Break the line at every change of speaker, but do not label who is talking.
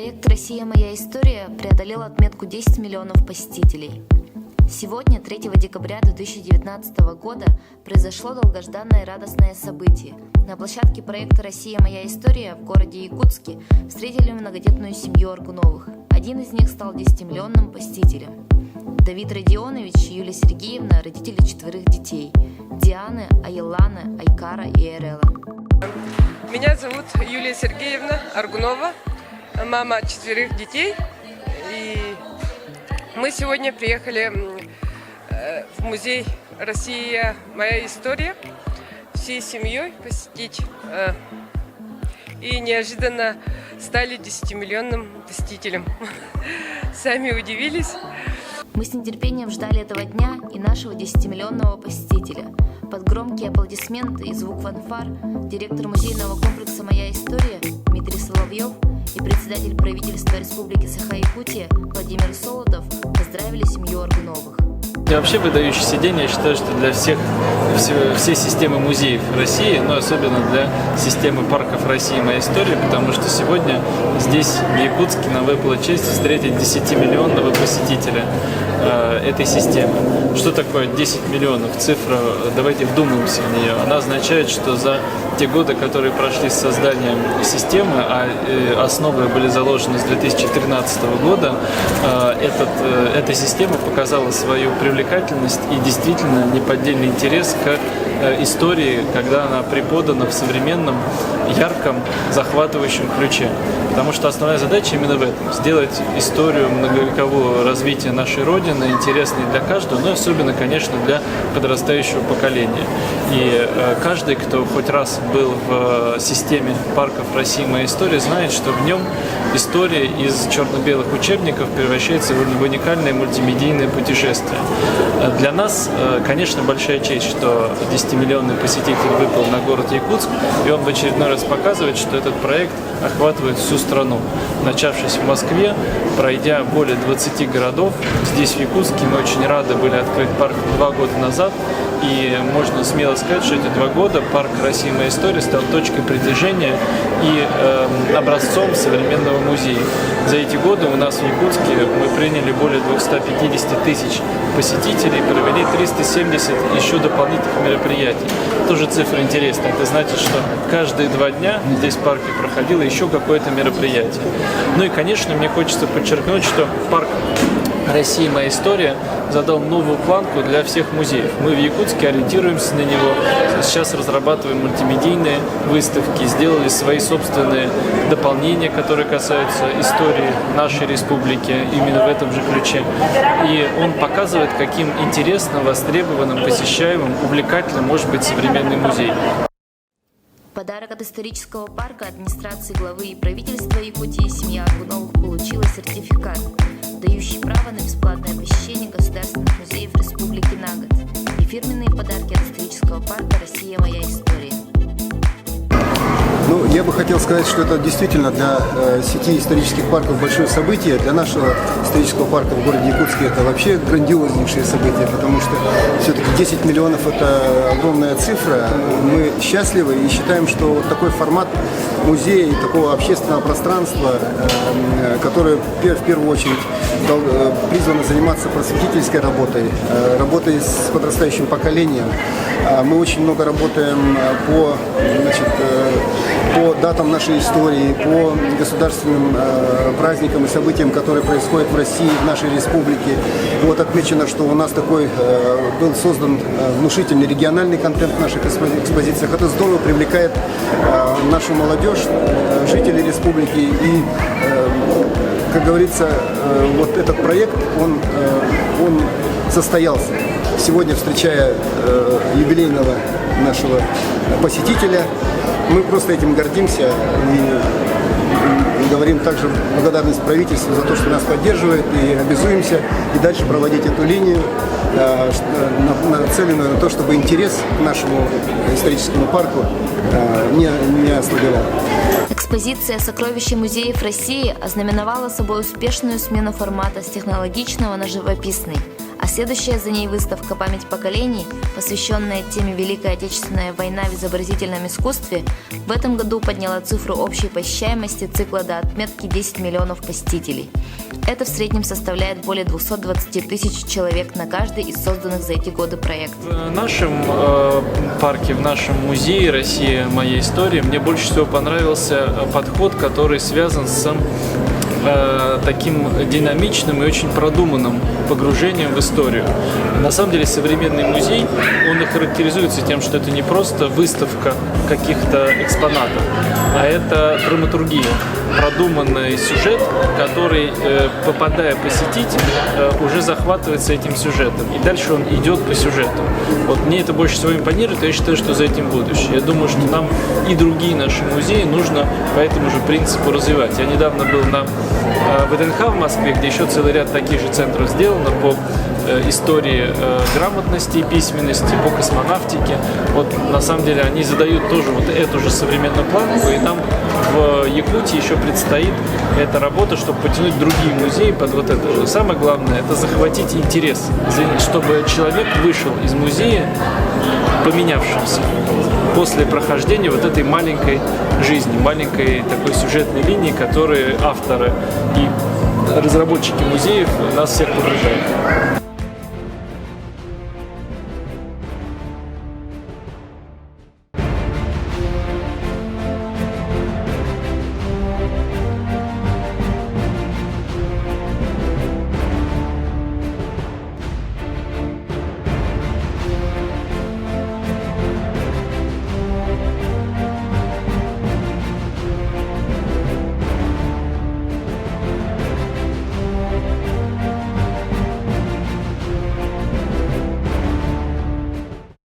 Проект «Россия. Моя история» преодолел отметку 10 миллионов посетителей. Сегодня, 3 декабря 2019 года, произошло долгожданное и радостное событие. На площадке проекта «Россия. Моя история» в городе Якутске встретили многодетную семью Аргуновых. Один из них стал 10-миллионным посетителем. Давид Родионович и Юлия Сергеевна – родители 4 детей – Дианы, Аелланы, Айкара и Эрела.
Меня зовут Юлия Сергеевна Аргунова, мама 4 детей. И мы сегодня приехали в музей «Россия. Моя история» всей семьей посетить. И неожиданно стали 10-миллионным посетителем. Сами удивились.
Мы с нетерпением ждали этого дня и нашего 10-миллионного посетителя. Под громкие аплодисменты и звук фанфар директор музейного комплекса «Моя история» Дмитрий Соловьев и председатель правительства Республики Саха-Якутия Владимир Солодов поздравили семью Аргуновых.
И вообще выдающийся день, я считаю, что для всей системы музеев России, но особенно для системы парков России «Моя история», потому что сегодня здесь, в Якутске, нам выпала честь встретить 10-миллионного посетителя этой системы. Что такое 10 миллионов? Цифра, давайте вдумаемся в нее. Она означает, что за те годы, которые прошли с созданием системы, а основы были заложены с 2013 года, эта система показала свою привлекательность и действительно неподдельный интерес к истории, когда она преподана в современном, ярком, захватывающем ключе. Потому что основная задача именно в этом – сделать историю многовекового развития нашей Родины интересной для каждого, но особенно, конечно, для подрастающего поколения. И каждый, кто хоть раз был в системе парков России «Моя история», знает, что в нем история из черно-белых учебников превращается в уникальное мультимедийное путешествие. Для нас, конечно, большая честь, что 10-миллионный посетитель выпал на город Якутск, и он в очередной раз показывает, что этот проект охватывает всю страну. Начавшись в Москве, пройдя более 20 городов, здесь в Якутске мы очень рады были открыть парк 2 года назад, и можно смело сказать, что эти 2 года парк «Россия. Моя история» стал точкой притяжения и образцом современного музея. За эти годы у нас в Якутске мы приняли более 250 тысяч посетителей, провели 370 еще дополнительных мероприятий. Тоже цифра интересная. Это значит, что каждые 2 дня здесь в парке проходило еще какое-то мероприятие. Ну и, конечно, мне хочется подчеркнуть, что парк «Россия. Моя история» задал новую планку для всех музеев. Мы в Якутске ориентируемся на него. Сейчас разрабатываем мультимедийные выставки, сделали свои собственные дополнения, которые касаются истории нашей республики, именно в этом же ключе. И он показывает, каким интересным, востребованным, посещаемым, увлекательным может быть современный музей.
Подарок от исторического парка администрации главы и правительства Якутии семья Аргуновых получила сертификат, дающий право на бесплатное посещение государственных музеев республики на год, и фирменные подарки от исторического парка «Россия. Моя история».
Ну, я бы хотел сказать, что это действительно для сети исторических парков большое событие. Для нашего исторического парка в городе Якутске это вообще грандиознейшее событие, потому что все-таки 10 миллионов – это огромная цифра. Мы счастливы и считаем, что вот такой формат музея и такого общественного пространства, которое в первую очередь призвано заниматься просветительской работой, работой с подрастающим поколением. Мы очень много работаем по датам нашей истории, по государственным праздникам и событиям, которые происходят в России, в нашей республике. И вот отмечено, что у нас такой был создан внушительный региональный контент в наших экспозициях. Это здорово привлекает нашу молодежь, жителей республики. И, как говорится, вот этот проект, он состоялся. Сегодня, встречая юбилейного нашего посетителя, мы просто этим гордимся и говорим также благодарность правительству за то, что нас поддерживает, и обязуемся и дальше проводить эту линию, нацеленную на то, чтобы интерес к нашему историческому парку не ослабевал.
Экспозиция «Сокровища музеев России» ознаменовала собой успешную смену формата с технологичного на живописный, а следующая за ней выставка «Память поколений», посвященная теме «Великая Отечественная война в изобразительном искусстве», в этом году подняла цифру общей посещаемости цикла до отметки 10 миллионов посетителей. Это в среднем составляет более 220 тысяч человек на каждый из созданных за эти годы проектов.
В нашем парке, в нашем музее «Россия. Моя история» мне больше всего понравился подход, который связан с таким динамичным и очень продуманным погружением в историю. На самом деле современный музей, он и характеризуется тем, что это не просто выставка каких-то экспонатов, а это драматургия, продуманный сюжет, который, попадая посетитель, уже захватывается этим сюжетом. И дальше он идет по сюжету. Вот мне это больше всего импонирует, и я считаю, что за этим будущее. Я думаю, что нам и другие наши музеи нужно по этому же принципу развивать. Я недавно был на ВДНХ в Москве, где еще целый ряд таких же центров сделано по истории грамотности и письменности, по космонавтике. Вот на самом деле они задают тоже вот эту же современную планку, и нам в Якутии еще предстоит эта работа, чтобы потянуть другие музеи под вот это же. Самое главное – это захватить интерес, чтобы человек вышел из музея поменявшимся после прохождения вот этой маленькой жизни, маленькой такой сюжетной линии, которые авторы и разработчики музеев нас всех погружают.